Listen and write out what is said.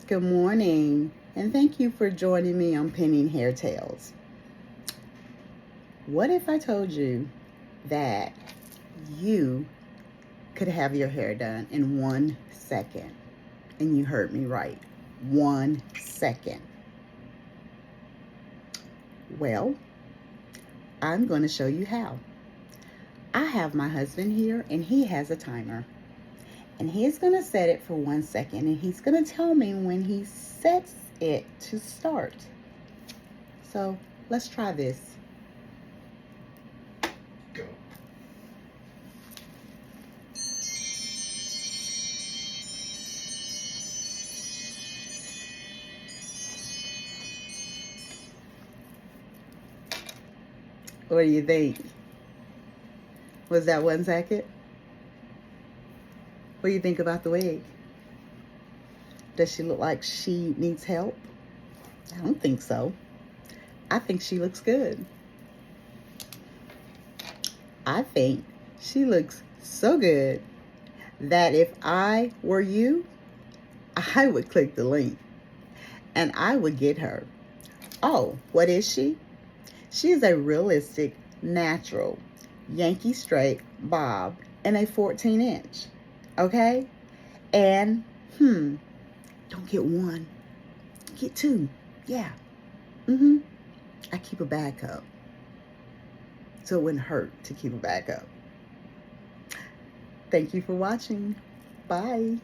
Good morning, and thank you for joining me on Pinning Hair Tales. What if I told you that you could have your hair done in 1 second? And you heard me right, 1 second. Well, I'm going to show you how. I have my husband here, and he has a timer. And he's going to set it for 1 second, and he's going to tell me when he sets it to start. So let's try this. Go. What do you think? Was that 1 second? What do you think about the wig? Does she look like she needs help? I don't think so. I think she looks good. I think she looks so good that if I were you, I would click the link and I would get her. Oh, what is she? She is a realistic, natural, Yankee straight bob and a 14-inch. Okay? And, don't get one. Get two. Yeah. I keep a backup. So it wouldn't hurt to keep a backup. Thank you for watching. Bye.